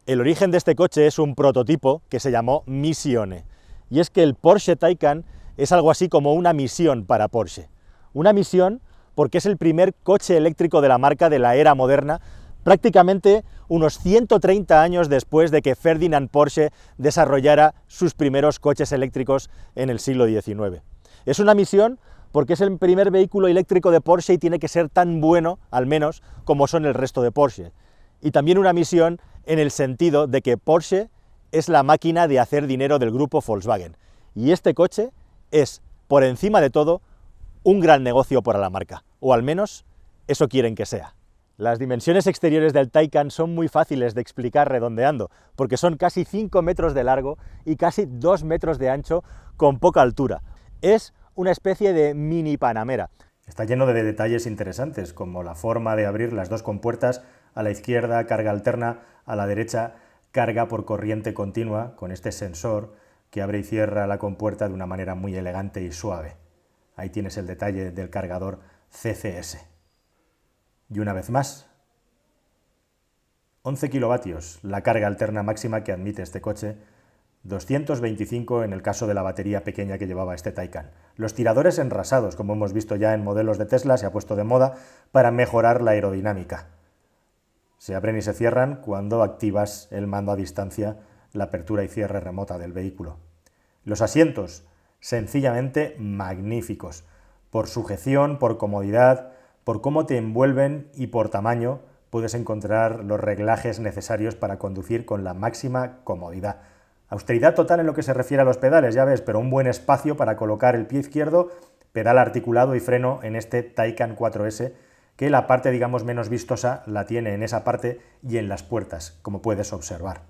El origen de este coche es un prototipo que se llamó Missione, y es que el Porsche Taycan es algo así como una misión para Porsche. Una misión porque es el primer coche eléctrico de la marca de la era moderna, prácticamente unos 130 años después de que Ferdinand Porsche desarrollara sus primeros coches eléctricos en el siglo XIX. Es una misión porque es el primer vehículo eléctrico de Porsche y tiene que ser tan bueno, al menos, como son el resto de Porsche. Y también una misión en el sentido de que Porsche es la máquina de hacer dinero del grupo Volkswagen. Y este coche es, por encima de todo, un gran negocio para la marca, o al menos eso quieren que sea. Las dimensiones exteriores del Taycan son muy fáciles de explicar redondeando, porque son casi 5 metros de largo y casi 2 metros de ancho con poca altura. Es una especie de mini Panamera. Está lleno de detalles interesantes, como la forma de abrir las dos compuertas, a la izquierda carga alterna, a la derecha carga por corriente continua, con este sensor que abre y cierra la compuerta de una manera muy elegante y suave. Ahí tienes el detalle del cargador CCS. Y una vez más, 11 kilovatios, la carga alterna máxima que admite este coche, 225 en el caso de la batería pequeña que llevaba este Taycan. Los tiradores enrasados, como hemos visto ya en modelos de Tesla, se ha puesto de moda para mejorar la aerodinámica. Se abren y se cierran cuando activas el mando a distancia, la apertura y cierre remota del vehículo. Los asientos, sencillamente magníficos, por sujeción, por comodidad, por cómo te envuelven y por tamaño puedes encontrar los reglajes necesarios para conducir con la máxima comodidad. Austeridad total en lo que se refiere a los pedales, ya ves, pero un buen espacio para colocar el pie izquierdo, pedal articulado y freno en este Taycan 4S, que la parte, digamos, menos vistosa la tiene en esa parte y en las puertas, como puedes observar.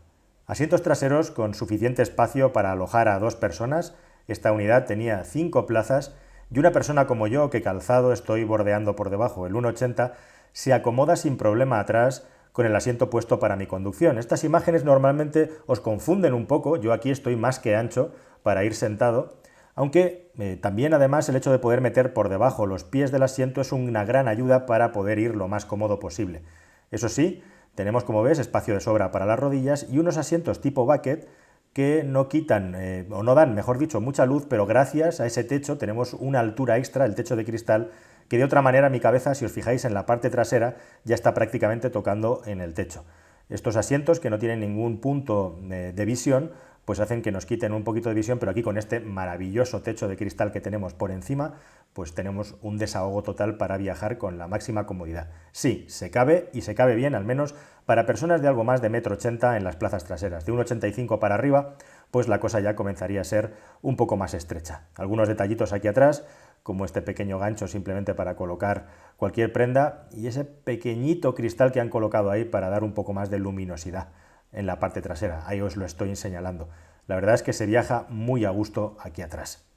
Asientos traseros con suficiente espacio para alojar a 2 personas. Esta unidad tenía 5 plazas y una persona como yo, que calzado estoy bordeando por debajo el 1,80, se acomoda sin problema atrás con el asiento puesto para mi conducción. Estas imágenes normalmente os confunden un poco, yo aquí estoy más que ancho para ir sentado, aunque también además el hecho de poder meter por debajo los pies del asiento es una gran ayuda para poder ir lo más cómodo posible. Eso sí, tenemos, como ves, espacio de sobra para las rodillas y unos asientos tipo bucket que no quitan, o no dan, mejor dicho, mucha luz, pero gracias a ese techo tenemos una altura extra, el techo de cristal, que de otra manera mi cabeza, si os fijáis en la parte trasera, ya está prácticamente tocando en el techo. Estos asientos, que no tienen ningún punto de visión, pues hacen que nos quiten un poquito de visión, pero aquí con este maravilloso techo de cristal que tenemos por encima, pues tenemos un desahogo total para viajar con la máxima comodidad. Sí, se cabe, y se cabe bien, al menos para personas de algo más de 1,80 m en las plazas traseras. De 1,85 m para arriba, pues la cosa ya comenzaría a ser un poco más estrecha. Algunos detallitos aquí atrás, como este pequeño gancho simplemente para colocar cualquier prenda, y ese pequeñito cristal que han colocado ahí para dar un poco más de luminosidad en la parte trasera. Ahí os lo estoy señalando. La verdad es que se viaja muy a gusto aquí atrás.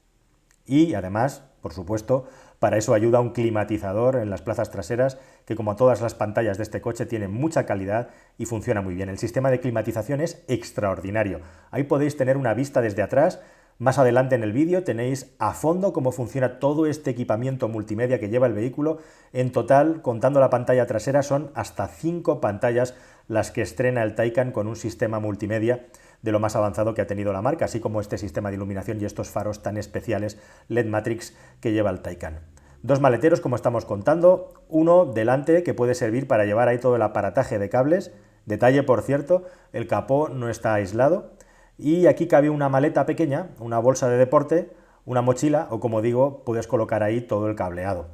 Y además, por supuesto, para eso ayuda un climatizador en las plazas traseras que, como todas las pantallas de este coche, tiene mucha calidad y funciona muy bien. El sistema de climatización es extraordinario. Ahí podéis tener una vista desde atrás. Más adelante en el vídeo tenéis a fondo cómo funciona todo este equipamiento multimedia que lleva el vehículo. En total, contando la pantalla trasera, son hasta 5 pantallas las que estrena el Taycan con un sistema multimedia de lo más avanzado que ha tenido la marca, así como este sistema de iluminación y estos faros tan especiales LED Matrix que lleva el Taycan. 2 maleteros, como estamos contando, uno delante que puede servir para llevar ahí todo el aparataje de cables. Detalle, por cierto, el capó no está aislado. Y aquí cabe una maleta pequeña, una bolsa de deporte, una mochila o, como digo, puedes colocar ahí todo el cableado.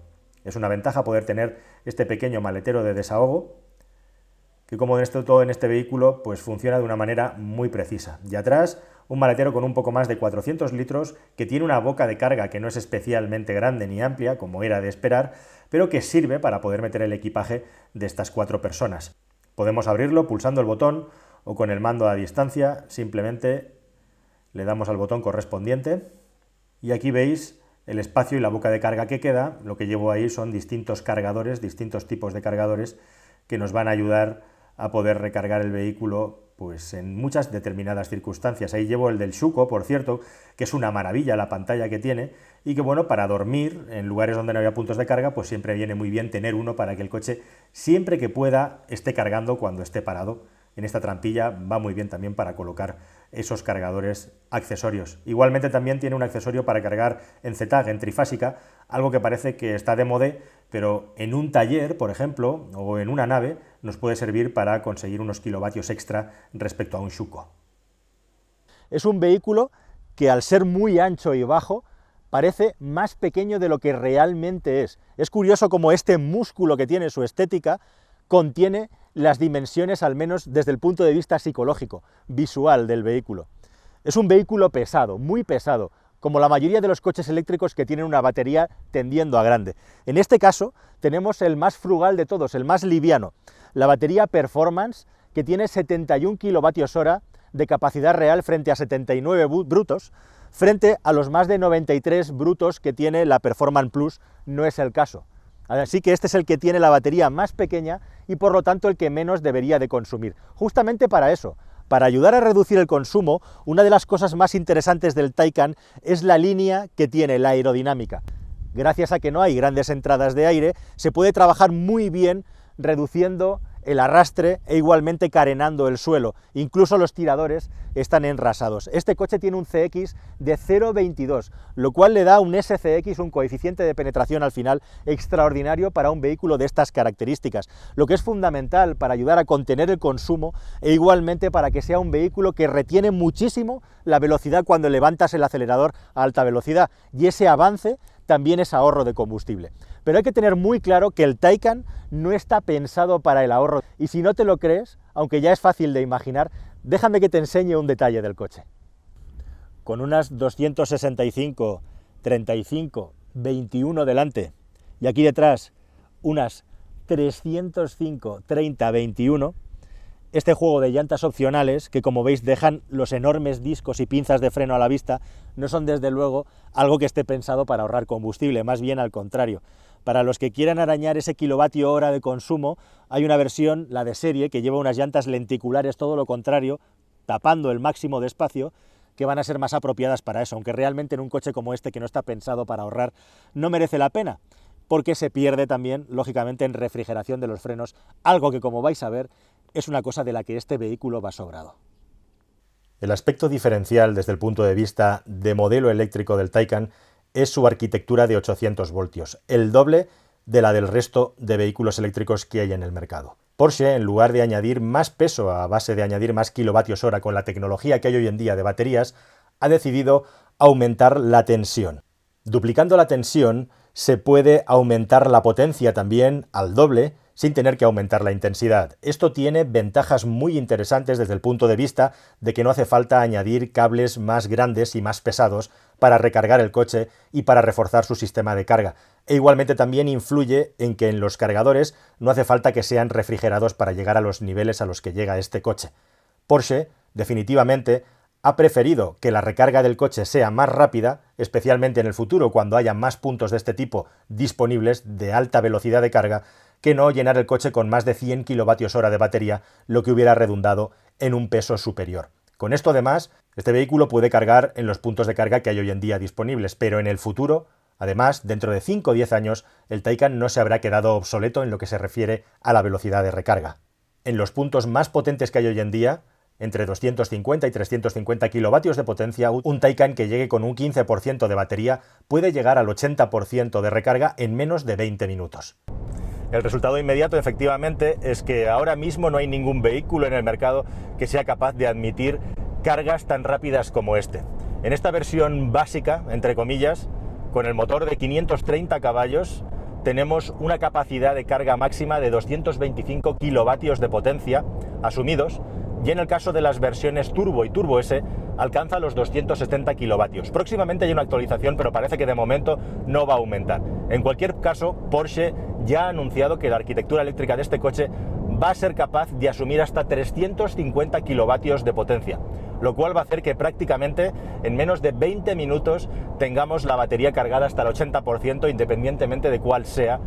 Es una ventaja poder tener este pequeño maletero de desahogo que, como todo en este vehículo, pues funciona de una manera muy precisa. Y atrás, un maletero con un poco más de 400 litros que tiene una boca de carga que no es especialmente grande ni amplia, como era de esperar, pero que sirve para poder meter el equipaje de estas 4 personas. Podemos abrirlo pulsando el botón o con el mando a distancia, simplemente le damos al botón correspondiente y aquí veis el espacio y la boca de carga que queda. Lo que llevo ahí son distintos cargadores, distintos tipos de cargadores que nos van a ayudar a poder recargar el vehículo pues en muchas determinadas circunstancias. Ahí llevo el del Schuko, por cierto, que es una maravilla la pantalla que tiene y que, bueno, para dormir en lugares donde no había puntos de carga, pues siempre viene muy bien tener uno para que el coche, siempre que pueda, esté cargando cuando esté parado en esta trampilla va muy bien también para colocar esos cargadores accesorios. Igualmente también tiene un accesorio para cargar en ZTAG, en trifásica, algo que parece que está de moda, pero en un taller, por ejemplo, o en una nave, nos puede servir para conseguir unos kilovatios extra respecto a un Shuko. Es un vehículo que, al ser muy ancho y bajo, parece más pequeño de lo que realmente es. Es curioso cómo este músculo que tiene, su estética, contiene las dimensiones, al menos desde el punto de vista psicológico, visual del vehículo. Es un vehículo pesado, muy pesado, como la mayoría de los coches eléctricos que tienen una batería tendiendo a grande. En este caso tenemos el más frugal de todos, el más liviano, la batería Performance, que tiene 71 kWh de capacidad real frente a 79 brutos, frente a los más de 93 brutos que tiene la Performance Plus. No es el caso. Así que este es el que tiene la batería más pequeña y por lo tanto el que menos debería de consumir. Justamente para eso, para ayudar a reducir el consumo, una de las cosas más interesantes del Taycan es la línea que tiene, la aerodinámica. Gracias a que no hay grandes entradas de aire, se puede trabajar muy bien reduciendo el arrastre e igualmente carenando el suelo. Incluso los tiradores están enrasados. Este coche tiene un CX de 0,22, lo cual le da un SCX, un coeficiente de penetración al final extraordinario para un vehículo de estas características, lo que es fundamental para ayudar a contener el consumo e igualmente para que sea un vehículo que retiene muchísimo la velocidad cuando levantas el acelerador a alta velocidad, y ese avance también es ahorro de combustible. Pero hay que tener muy claro que el Taycan no está pensado para el ahorro, y si no te lo crees, aunque ya es fácil de imaginar, déjame que te enseñe un detalle del coche. Con unas 265, 35, 21 delante, y aquí detrás unas 305, 30, 21, este juego de llantas opcionales, que como veis dejan los enormes discos y pinzas de freno a la vista, no son desde luego algo que esté pensado para ahorrar combustible, más bien al contrario. Para los que quieran arañar ese kilovatio hora de consumo, hay una versión, la de serie, que lleva unas llantas lenticulares, todo lo contrario, tapando el máximo de espacio, que van a ser más apropiadas para eso, aunque realmente en un coche como este, que no está pensado para ahorrar, no merece la pena, porque se pierde también, lógicamente, en refrigeración de los frenos, algo que, como vais a ver, es una cosa de la que este vehículo va sobrado. El aspecto diferencial desde el punto de vista de modelo eléctrico del Taycan es su arquitectura de 800 voltios, el doble de la del resto de vehículos eléctricos que hay en el mercado. Porsche, en lugar de añadir más peso a base de añadir más kilovatios hora con la tecnología que hay hoy en día de baterías, ha decidido aumentar la tensión. Duplicando la tensión se puede aumentar la potencia también al doble, sin tener que aumentar la intensidad. Esto tiene ventajas muy interesantes desde el punto de vista de que no hace falta añadir cables más grandes y más pesados para recargar el coche y para reforzar su sistema de carga. E igualmente también influye en que en los cargadores no hace falta que sean refrigerados para llegar a los niveles a los que llega este coche. Porsche, definitivamente, ha preferido que la recarga del coche sea más rápida, especialmente en el futuro cuando haya más puntos de este tipo disponibles de alta velocidad de carga, que no llenar el coche con más de 100 kWh de batería, lo que hubiera redundado en un peso superior. Con esto además, este vehículo puede cargar en los puntos de carga que hay hoy en día disponibles, pero en el futuro, además, dentro de 5 o 10 años, el Taycan no se habrá quedado obsoleto en lo que se refiere a la velocidad de recarga. En los puntos más potentes que hay hoy en día, entre 250 y 350 kilovatios de potencia, un Taycan que llegue con un 15% de batería puede llegar al 80% de recarga en menos de 20 minutos. El resultado inmediato, efectivamente, es que ahora mismo no hay ningún vehículo en el mercado que sea capaz de admitir cargas tan rápidas como este. En esta versión básica, entre comillas, con el motor de 530 caballos, tenemos una capacidad de carga máxima de 225 kilovatios de potencia asumidos, y en el caso de las versiones Turbo y Turbo S alcanza los 270 kilovatios. Próximamente hay una actualización, pero parece que de momento no va a aumentar. En cualquier caso, Porsche ya ha anunciado que la arquitectura eléctrica de este coche va a ser capaz de asumir hasta 350 kilovatios de potencia, lo cual va a hacer que prácticamente en menos de 20 minutos tengamos la batería cargada hasta el 80%, independientemente de cuál sea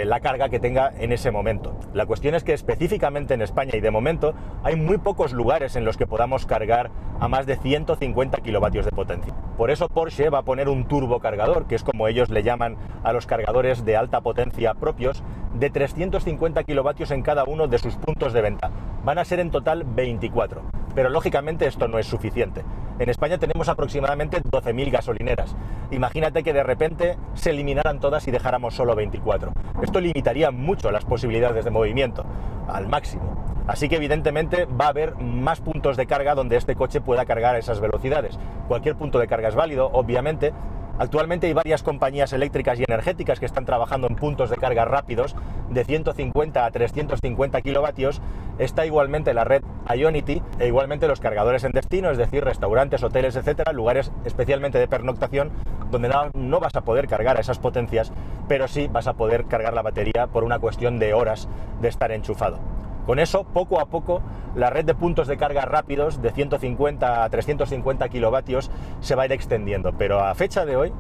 la carga que tenga en ese momento. La cuestión es que específicamente en España y de momento hay muy pocos lugares en los que podamos cargar a más de 150 kilovatios de potencia. Por eso Porsche va a poner un turbocargador, que es como ellos le llaman a los cargadores de alta potencia propios, de 350 kilovatios en cada uno de sus puntos de venta, van a ser en total 24. Pero lógicamente esto no es suficiente. En España tenemos aproximadamente 12.000 gasolineras. Imagínate que de repente se eliminaran todas y dejáramos solo 24. Esto limitaría mucho las posibilidades de movimiento, al máximo. Así que evidentemente va a haber más puntos de carga donde este coche pueda cargar a esas velocidades. Cualquier punto de carga es válido, obviamente. Actualmente hay varias compañías eléctricas y energéticas que están trabajando en puntos de carga rápidos de 150 a 350 kilovatios. Está igualmente la red Ionity e igualmente los cargadores en destino, es decir, restaurantes, hoteles, etcétera, lugares especialmente de pernoctación donde no vas a poder cargar a esas potencias, pero sí vas a poder cargar la batería por una cuestión de horas de estar enchufado. Con eso, poco a poco, la red de puntos de carga rápidos de 150 a 350 kilovatios se va a ir extendiendo, pero a fecha de hoy,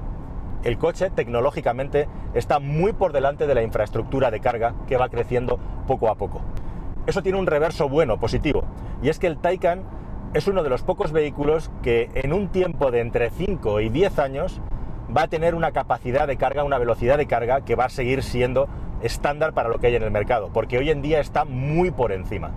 el coche tecnológicamente está muy por delante de la infraestructura de carga que va creciendo poco a poco. Eso tiene un reverso bueno, positivo, y es que el Taycan es uno de los pocos vehículos que en un tiempo de entre 5 y 10 años va a tener una capacidad de carga, una velocidad de carga que va a seguir siendo estándar para lo que hay en el mercado, porque hoy en día está muy por encima.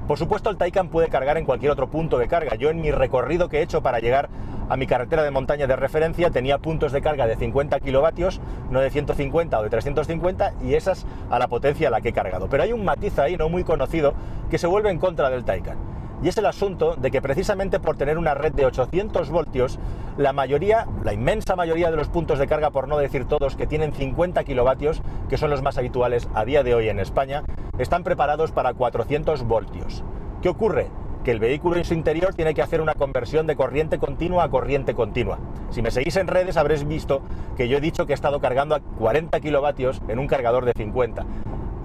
Por supuesto, el Taycan puede cargar en cualquier otro punto de carga. Yo en mi recorrido que he hecho para llegar a mi carretera de montaña de referencia tenía puntos de carga de 50 kilovatios, no de 150 o de 350, y esas a la potencia a la que he cargado. Pero hay un matiz ahí no muy conocido que se vuelve en contra del Taycan. Y es el asunto de que precisamente por tener una red de 800 voltios, la inmensa mayoría de los puntos de carga, por no decir todos, que tienen 50 kilovatios, que son los más habituales a día de hoy en España, están preparados para 400 voltios. ¿Qué ocurre? Que el vehículo en su interior tiene que hacer una conversión de corriente continua a corriente continua. Si me seguís en redes habréis visto que yo he dicho que he estado cargando a 40 kilovatios en un cargador de 50.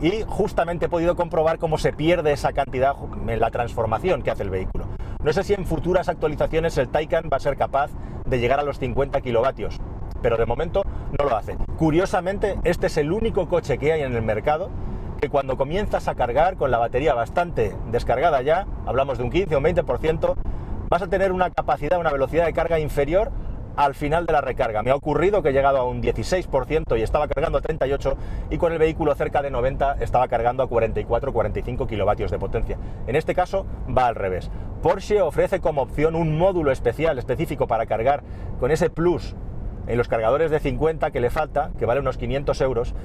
Y justamente he podido comprobar cómo se pierde esa cantidad en la transformación que hace el vehículo. No sé si en futuras actualizaciones el Taycan va a ser capaz de llegar a los 50 kilovatios, pero de momento no lo hace. Curiosamente, este es el único coche que hay en el mercado que cuando comienzas a cargar con la batería bastante descargada ya, hablamos de un 15 o un 20%, vas a tener una capacidad, una velocidad de carga inferior al final de la recarga. Me ha ocurrido que he llegado a un 16% y estaba cargando a 38, y con el vehículo cerca de 90 estaba cargando a 44-45 kilovatios de potencia. En este caso va al revés. Porsche ofrece como opción un módulo específico para cargar con ese plus en los cargadores de 50 que le falta, que vale unos 500 euros,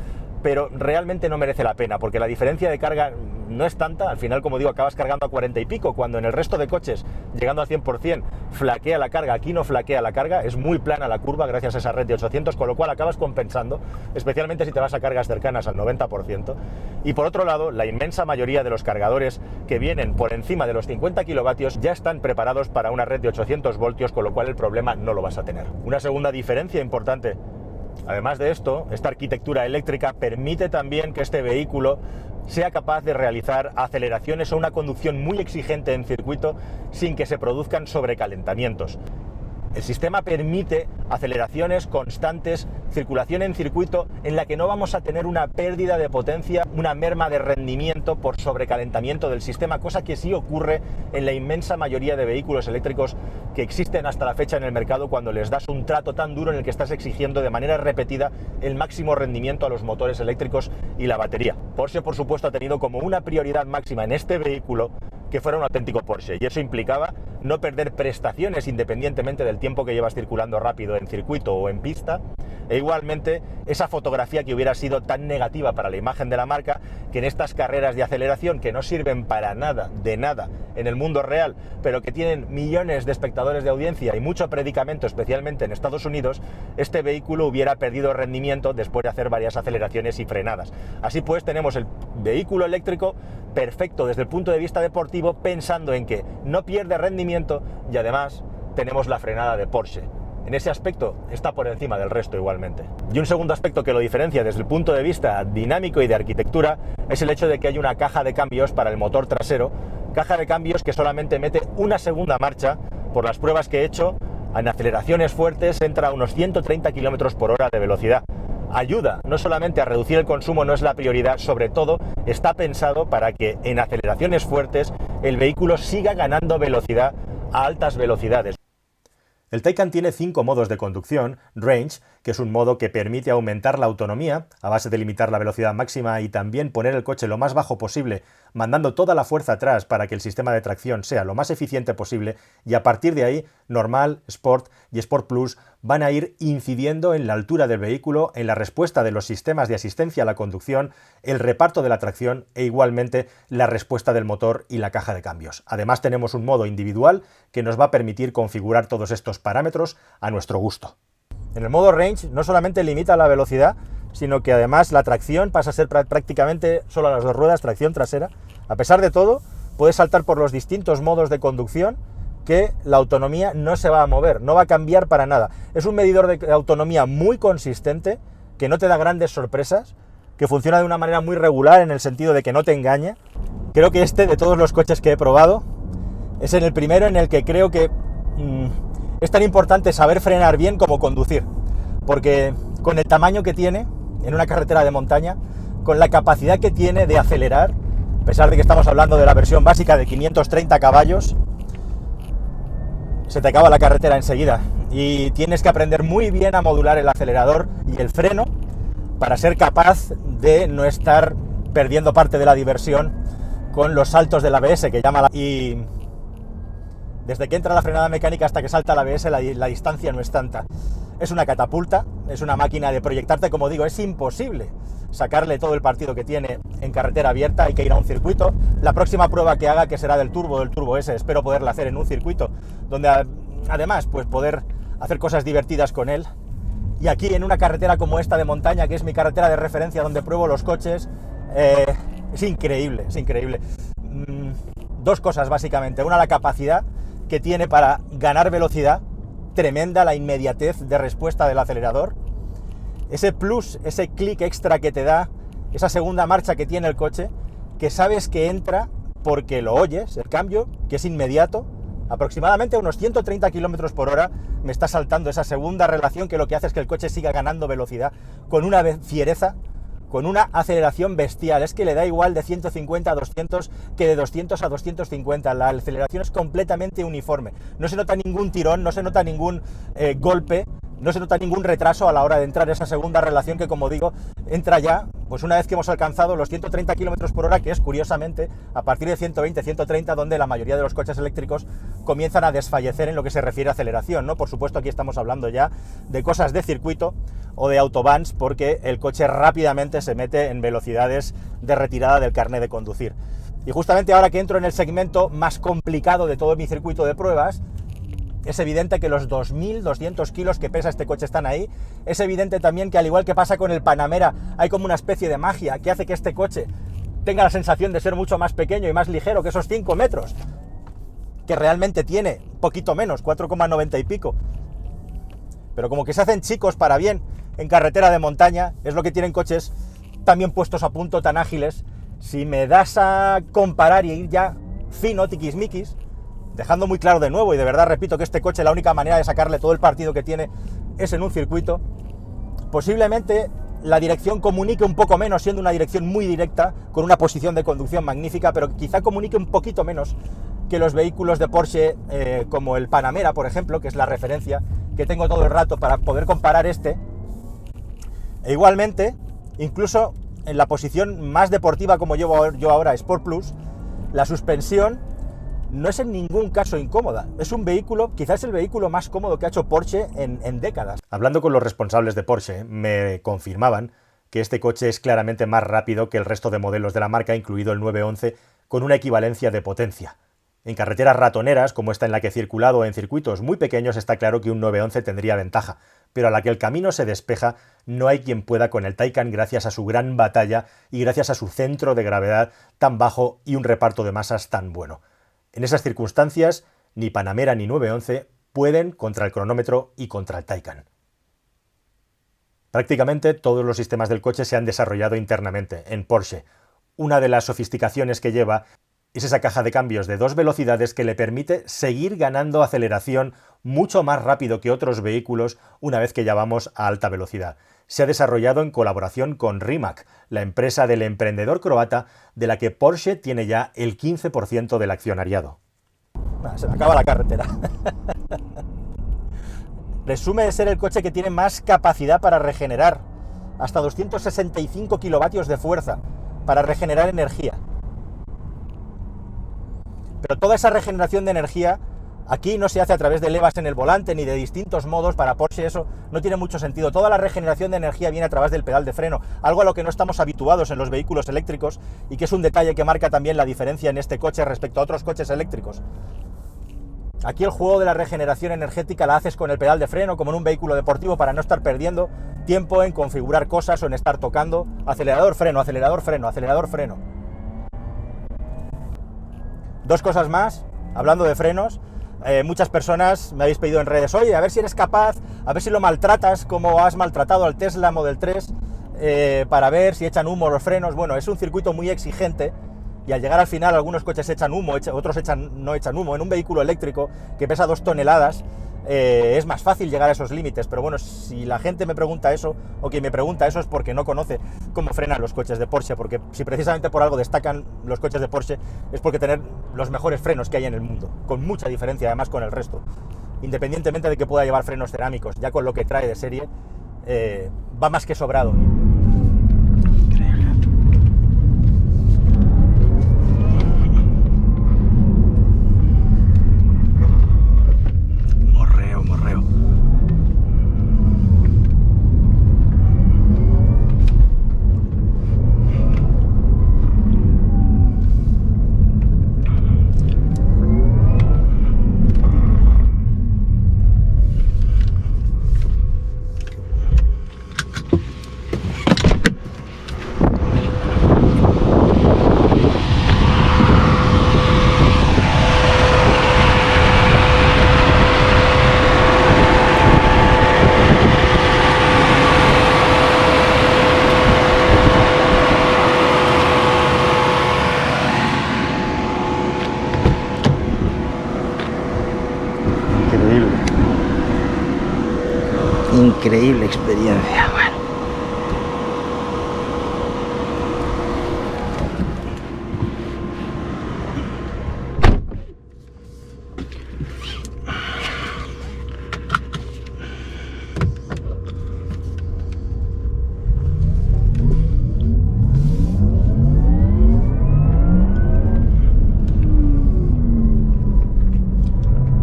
pero realmente no merece la pena, porque la diferencia de carga no es tanta. Al final, como digo, acabas cargando a 40 y pico, cuando en el resto de coches, llegando al 100%, flaquea la carga. Aquí no flaquea la carga, es muy plana la curva gracias a esa red de 800, con lo cual acabas compensando, especialmente si te vas a cargas cercanas al 90%. Y por otro lado, la inmensa mayoría de los cargadores que vienen por encima de los 50 kilovatios ya están preparados para una red de 800 voltios, con lo cual el problema no lo vas a tener. Una segunda diferencia importante, además de esto, esta arquitectura eléctrica permite también que este vehículo sea capaz de realizar aceleraciones o una conducción muy exigente en circuito sin que se produzcan sobrecalentamientos. El sistema permite aceleraciones constantes, circulación en circuito en la que no vamos a tener una pérdida de potencia, una merma de rendimiento por sobrecalentamiento del sistema, cosa que sí ocurre en la inmensa mayoría de vehículos eléctricos que existen hasta la fecha en el mercado, cuando les das un trato tan duro en el que estás exigiendo de manera repetida el máximo rendimiento a los motores eléctricos y la batería. Porsche, por supuesto, ha tenido como una prioridad máxima en este vehículo que fuera un auténtico Porsche, y eso implicaba no perder prestaciones independientemente del tiempo que llevas circulando rápido en circuito o en pista, e igualmente esa fotografía que hubiera sido tan negativa para la imagen de la marca, que en estas carreras de aceleración que no sirven para nada, de nada en el mundo real, pero que tienen millones de espectadores de audiencia y mucho predicamento, especialmente en Estados Unidos, este vehículo hubiera perdido rendimiento después de hacer varias aceleraciones y frenadas. Así pues, tenemos el vehículo eléctrico perfecto desde el punto de vista deportivo, pensando en que no pierde rendimiento, y además tenemos la frenada de Porsche. En ese aspecto está por encima del resto igualmente. Y un segundo aspecto que lo diferencia desde el punto de vista dinámico y de arquitectura es el hecho de que hay una caja de cambios para el motor trasero, caja de cambios que solamente mete una segunda marcha. Por las pruebas que he hecho, en aceleraciones fuertes entra a unos 130 km por hora de velocidad. Ayuda no solamente a reducir el consumo, no es la prioridad, sobre todo está pensado para que en aceleraciones fuertes el vehículo siga ganando velocidad a altas velocidades. El Taycan tiene 5 modos de conducción: Range, que es un modo que permite aumentar la autonomía a base de limitar la velocidad máxima y también poner el coche lo más bajo posible, mandando toda la fuerza atrás para que el sistema de tracción sea lo más eficiente posible, y a partir de ahí, Normal, Sport y Sport Plus van a ir incidiendo en la altura del vehículo, en la respuesta de los sistemas de asistencia a la conducción, el reparto de la tracción e igualmente la respuesta del motor y la caja de cambios. Además tenemos un modo individual que nos va a permitir configurar todos estos parámetros a nuestro gusto. En el modo Range no solamente limita la velocidad, sino que además la tracción pasa a ser prácticamente solo a las 2 ruedas, tracción trasera. A pesar de todo, puedes saltar por los distintos modos de conducción, que la autonomía no se va a mover, no va a cambiar para nada. Es un medidor de autonomía muy consistente, que no te da grandes sorpresas, que funciona de una manera muy regular en el sentido de que no te engaña. Creo que este, de todos los coches que he probado, es el primero en el que creo que es tan importante saber frenar bien como conducir, porque con el tamaño que tiene en una carretera de montaña, con la capacidad que tiene de acelerar, a pesar de que estamos hablando de la versión básica de 530 caballos, se te acaba la carretera enseguida y tienes que aprender muy bien a modular el acelerador y el freno para ser capaz de no estar perdiendo parte de la diversión con los saltos del ABS que llama y desde que entra la frenada mecánica hasta que salta el ABS la distancia no es tanta. Es una catapulta, es una máquina de proyectarte, como digo, es imposible sacarle todo el partido que tiene en carretera abierta, hay que ir a un circuito. La próxima prueba que haga, que será del Turbo S, espero poderla hacer en un circuito, donde además pues poder hacer cosas divertidas con él. Y aquí en una carretera como esta de montaña, que es mi carretera de referencia donde pruebo los coches, es increíble, es increíble. 2 cosas básicamente: una, la capacidad que tiene para ganar velocidad, tremenda la inmediatez de respuesta del acelerador, ese plus, ese clic extra que te da, esa segunda marcha que tiene el coche, que sabes que entra porque lo oyes, el cambio, que es inmediato, aproximadamente a unos 130 km por hora me está saltando esa segunda relación, que lo que hace es que el coche siga ganando velocidad con una fiereza, con una aceleración bestial. Es que le da igual de 150 a 200 que de 200 a 250. La aceleración es completamente uniforme. No se nota ningún tirón, no se nota ningún golpe, no se nota ningún retraso a la hora de entrar esa segunda relación que, como digo, entra ya, pues una vez que hemos alcanzado los 130 km por hora, que es curiosamente a partir de 120, 130, donde la mayoría de los coches eléctricos comienzan a desfallecer en lo que se refiere a aceleración, ¿no? Por supuesto, aquí estamos hablando ya de cosas de circuito o de autobans, porque el coche rápidamente se mete en velocidades de retirada del carnet de conducir. Y justamente ahora que entro en el segmento más complicado de todo mi circuito de pruebas, es evidente que los 2.200 kilos que pesa este coche están ahí. Es evidente también que, al igual que pasa con el Panamera, hay como una especie de magia que hace que este coche tenga la sensación de ser mucho más pequeño y más ligero que esos 5 metros, que realmente tiene un poquito menos, 4,90 y pico. Pero como que se hacen chicos para bien en carretera de montaña, es lo que tienen coches también puestos a punto, tan ágiles. Si me das a comparar y ir ya fino, tiquismiquis, dejando muy claro de nuevo, y de verdad repito, que este coche, la única manera de sacarle todo el partido que tiene es en un circuito, posiblemente la dirección comunique un poco menos, siendo una dirección muy directa, con una posición de conducción magnífica, pero quizá comunique un poquito menos que los vehículos de Porsche, como el Panamera, por ejemplo, que es la referencia que tengo todo el rato para poder comparar este. E igualmente, incluso en la posición más deportiva como llevo yo ahora, Sport Plus, la suspensión no es en ningún caso incómoda. Es un vehículo, quizás el vehículo más cómodo que ha hecho Porsche en décadas. Hablando con los responsables de Porsche, me confirmaban que este coche es claramente más rápido que el resto de modelos de la marca, incluido el 911, con una equivalencia de potencia. En carreteras ratoneras, como esta en la que he circulado, o en circuitos muy pequeños, está claro que un 911 tendría ventaja, pero a la que el camino se despeja, no hay quien pueda con el Taycan, gracias a su gran batalla y gracias a su centro de gravedad tan bajo y un reparto de masas tan bueno. En esas circunstancias, ni Panamera ni 911 pueden contra el cronómetro y contra el Taycan. Prácticamente todos los sistemas del coche se han desarrollado internamente en Porsche. Una de las sofisticaciones que lleva es esa caja de cambios de 2 velocidades que le permite seguir ganando aceleración mucho más rápido que otros vehículos una vez que ya vamos a alta velocidad. Se ha desarrollado en colaboración con Rimac, la empresa del emprendedor croata de la que Porsche tiene ya el 15% del accionariado. Se me acaba la carretera. presume de ser el coche que tiene más capacidad para regenerar, hasta 265 kilovatios de fuerza para regenerar energía. Pero toda esa regeneración de energía aquí no se hace a través de levas en el volante ni de distintos modos. Para Porsche eso no tiene mucho sentido. Toda la regeneración de energía viene a través del pedal de freno, algo a lo que no estamos habituados en los vehículos eléctricos y que es un detalle que marca también la diferencia en este coche respecto a otros coches eléctricos. Aquí el juego de la regeneración energética la haces con el pedal de freno, como en un vehículo deportivo, para no estar perdiendo tiempo en configurar cosas o en estar tocando acelerador, freno, acelerador, freno, acelerador, freno. Dos cosas más, hablando de frenos. Muchas personas me habéis pedido en redes, oye, a ver si eres capaz, a ver si lo maltratas como has maltratado al Tesla Model 3, para ver si echan humo los frenos. Bueno, es un circuito muy exigente y al llegar al final algunos coches echan humo, otros no echan humo. En un vehículo eléctrico que pesa 2 toneladas es más fácil llegar a esos límites, pero bueno, si la gente me pregunta eso, o quien me pregunta eso, es porque no conoce cómo frenan los coches de Porsche, porque si precisamente por algo destacan los coches de Porsche es porque tener los mejores frenos que hay en el mundo, con mucha diferencia además con el resto, independientemente de que pueda llevar frenos cerámicos, ya con lo que trae de serie va más que sobrado. Increíble experiencia. Bueno.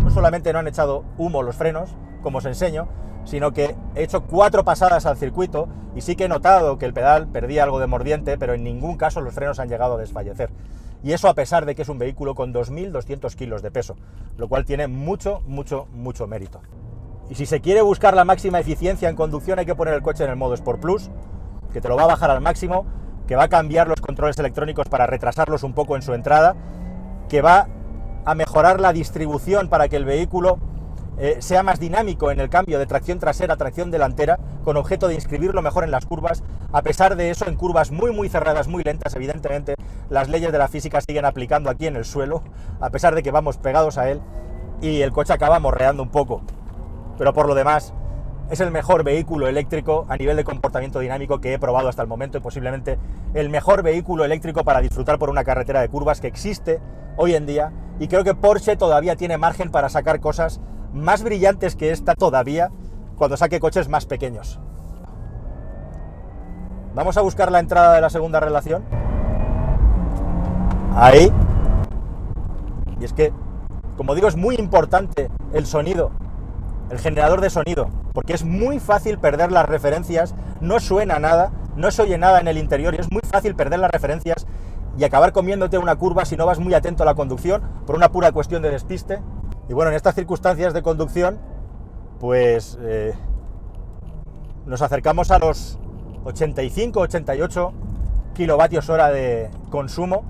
No solamente no han echado humo los frenos, como os enseño, sino que he hecho 4 pasadas al circuito y sí que he notado que el pedal perdía algo de mordiente, pero en ningún caso los frenos han llegado a desfallecer. Y eso a pesar de que es un vehículo con 2.200 kilos de peso, lo cual tiene mucho mérito. Y si se quiere buscar la máxima eficiencia en conducción, hay que poner el coche en el modo Sport Plus, que te lo va a bajar al máximo, que va a cambiar los controles electrónicos para retrasarlos un poco en su entrada, que va a mejorar la distribución para que el vehículo sea más dinámico en el cambio de tracción trasera a tracción delantera, con objeto de inscribirlo mejor en las curvas. A pesar de eso, en curvas muy cerradas, muy lentas, evidentemente las leyes de la física siguen aplicando aquí en el suelo, a pesar de que vamos pegados a él y el coche acaba morreando un poco. Pero por lo demás, es el mejor vehículo eléctrico a nivel de comportamiento dinámico que he probado hasta el momento, y posiblemente el mejor vehículo eléctrico para disfrutar por una carretera de curvas que existe hoy en día, y creo que Porsche todavía tiene margen para sacar cosas más brillantes que esta todavía cuando saque coches más pequeños. Vamos a buscar la entrada de la segunda relación. Ahí. Y es que, como digo, es muy importante el sonido, el generador de sonido, porque es muy fácil perder las referencias, no suena nada, no se oye nada en el interior y es muy fácil perder las referencias y acabar comiéndote una curva si no vas muy atento a la conducción por una pura cuestión de despiste. Y bueno, en estas circunstancias de conducción, pues nos acercamos a los 85-88 kilovatios hora de consumo,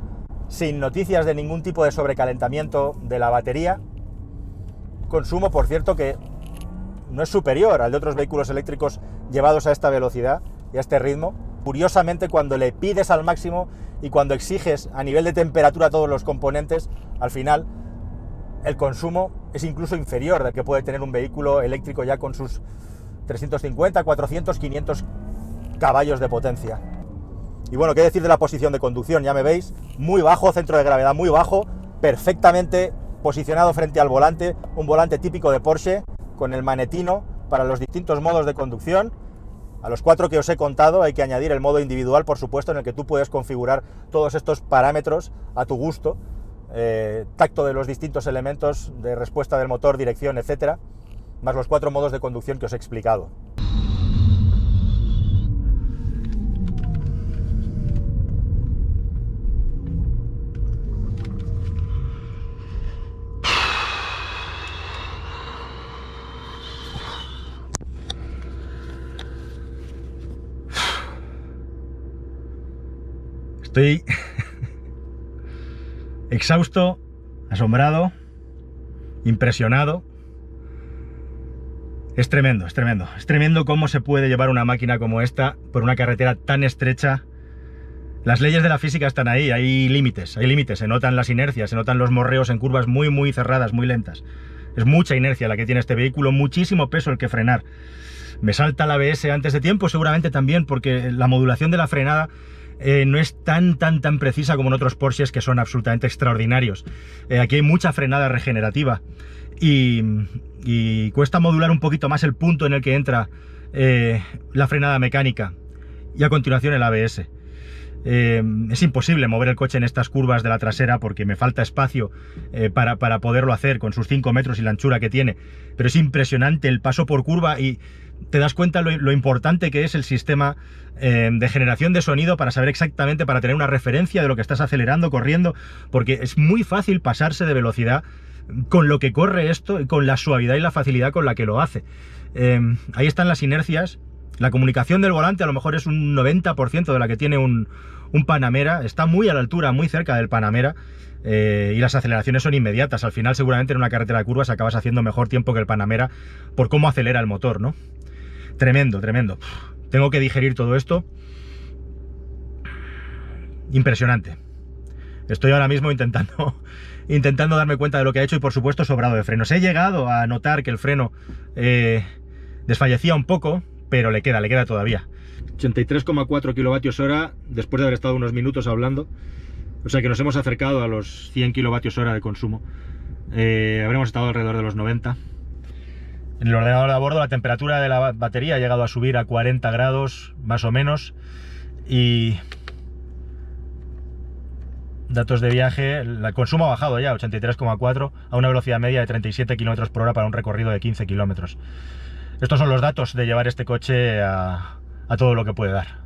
sin noticias de ningún tipo de sobrecalentamiento de la batería. Consumo, por cierto, que no es superior al de otros vehículos eléctricos llevados a esta velocidad y a este ritmo. Curiosamente, cuando le pides al máximo y cuando exiges a nivel de temperatura todos los componentes, al final el consumo es incluso inferior del que puede tener un vehículo eléctrico ya con sus 350, 400, 500 caballos de potencia. Y bueno, qué decir de la posición de conducción, ya me veis, muy bajo, centro de gravedad muy bajo, perfectamente posicionado frente al volante, un volante típico de Porsche, con el manetino para los distintos modos de conducción. A los 4 que os he contado hay que añadir el modo individual, por supuesto, en el que tú puedes configurar todos estos parámetros a tu gusto, tacto de los distintos elementos de respuesta del motor, dirección, etcétera, más los 4 modos de conducción que os he explicado. Estoy exhausto, asombrado, impresionado. Es tremendo, es tremendo. Es tremendo cómo se puede llevar una máquina como esta por una carretera tan estrecha. Las leyes de la física están ahí, hay límites, se notan las inercias, se notan los morreos en curvas muy cerradas, muy lentas. Es mucha inercia la que tiene este vehículo, muchísimo peso el que frenar. Me salta el ABS antes de tiempo, seguramente también, porque la modulación de la frenada no es tan precisa como en otros Porsches que son absolutamente extraordinarios. Aquí hay mucha frenada regenerativa y cuesta modular un poquito más el punto en el que entra la frenada mecánica y a continuación el ABS. Es imposible mover el coche en estas curvas de la trasera porque me falta espacio para poderlo hacer con sus 5 metros y la anchura que tiene, pero es impresionante el paso por curva y te das cuenta lo importante que es el sistema de generación de sonido para saber exactamente, para tener una referencia de lo que estás acelerando, corriendo, porque es muy fácil pasarse de velocidad con lo que corre esto, con la suavidad y la facilidad con la que lo hace. Ahí están las inercias. La comunicación del volante a lo mejor es un 90% de la que tiene un Panamera, está muy a la altura, muy cerca del Panamera, y las aceleraciones son inmediatas. Al final seguramente en una carretera de curvas acabas haciendo mejor tiempo que el Panamera por cómo acelera el motor, ¿no? Tremendo, tremendo. Tengo que digerir todo esto. Impresionante. Estoy ahora mismo intentando darme cuenta de lo que ha hecho y por supuesto sobrado de frenos. He llegado a notar que el freno desfallecía un poco, pero le queda todavía. 83,4 kWh después de haber estado unos minutos hablando. O sea que nos hemos acercado a los 100 kWh de consumo. Habremos estado alrededor de los 90. En el ordenador de a bordo la temperatura de la batería ha llegado a subir a 40 grados más o menos. Y datos de viaje, el consumo ha bajado ya, 83,4 a una velocidad media de 37 km por hora para un recorrido de 15 kilómetros. Estos son los datos de llevar este coche a todo lo que puede dar.